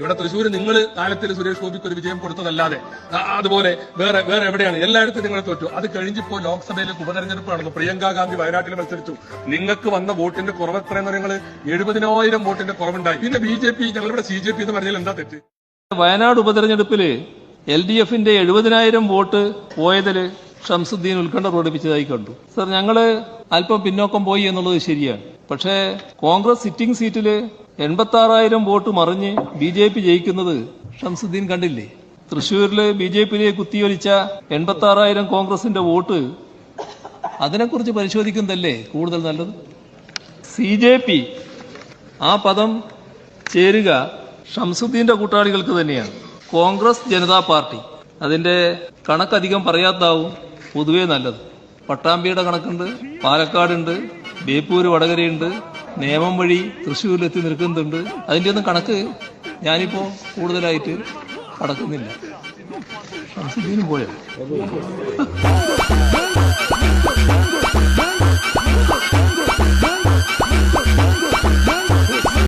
ഇവിടെ തൃശ്ശൂർ നിങ്ങൾ കാലത്തിൽ സുരേഷ് ഗോപിക്ക് ഒരു വിജയം കൊടുത്തതല്ലാതെ അതുപോലെ വേറെ എവിടെയാണ് എല്ലായിടത്തും നിങ്ങൾ തോറ്റു. അത് കഴിഞ്ഞിപ്പോ ലോക്സഭയിലേക്ക് ഉപതെരഞ്ഞെടുപ്പ് നടന്നു. പ്രിയങ്ക ഗാന്ധി വയനാട്ടിൽ മത്സരിച്ചു. നിങ്ങൾക്ക് വന്ന വോട്ടിന്റെ കുറവ് എത്രയെന്ന് നിങ്ങൾ 70,000 വോട്ടിന്റെ കുറവുണ്ടായി. പിന്നെ BJP ഞങ്ങളിവിടെ CJP എന്ന് പറഞ്ഞാൽ എന്താ തെറ്റ്? വയനാട് ഉപതെരഞ്ഞെടുപ്പില് LDF-ന്റെ 70,000 വോട്ട് പോയതില് ഷംസുദ്ദീൻ ഉത്കണ്ഠ പ്രകടിപ്പിച്ചതായി കണ്ടു. സർ, ഞങ്ങള് അല്പം പിന്നോക്കം പോയി എന്നുള്ളത് ശരിയാണ്. പക്ഷേ കോൺഗ്രസ് സിറ്റിംഗ് സീറ്റില് 86,000 വോട്ട് മറിഞ്ഞ് BJP ജയിക്കുന്നത് ഷംസുദ്ദീൻ കണ്ടില്ലേ? തൃശ്ശൂരില് BJP-യിലേക്ക് കുത്തിയൊലിച്ച 86,000 കോൺഗ്രസിന്റെ വോട്ട്, അതിനെക്കുറിച്ച് പരിശോധിക്കുന്നതല്ലേ കൂടുതൽ നല്ലത്? CJP ആ പദം ചേരുക ഷംസുദ്ദീന്റെ കൂട്ടാളികൾക്ക് തന്നെയാണ്. കോൺഗ്രസ് ജനതാ പാർട്ടി അതിന്റെ കണക്കധികം പറയാത്താവും പൊതുവേ നല്ലത്. പട്ടാമ്പിയുടെ കണക്കുണ്ട്, പാലക്കാടുണ്ട്, ബേപ്പൂര് വടകരയുണ്ട്, നേമം വഴി തൃശ്ശൂരിലെത്തി നിൽക്കുന്നുണ്ട്. അതിന്റെ ഒന്നും കണക്ക് ഞാനിപ്പോ കൂടുതലായിട്ട് കടക്കുന്നില്ല. ഷംസുദ്ദീനും പോയോ?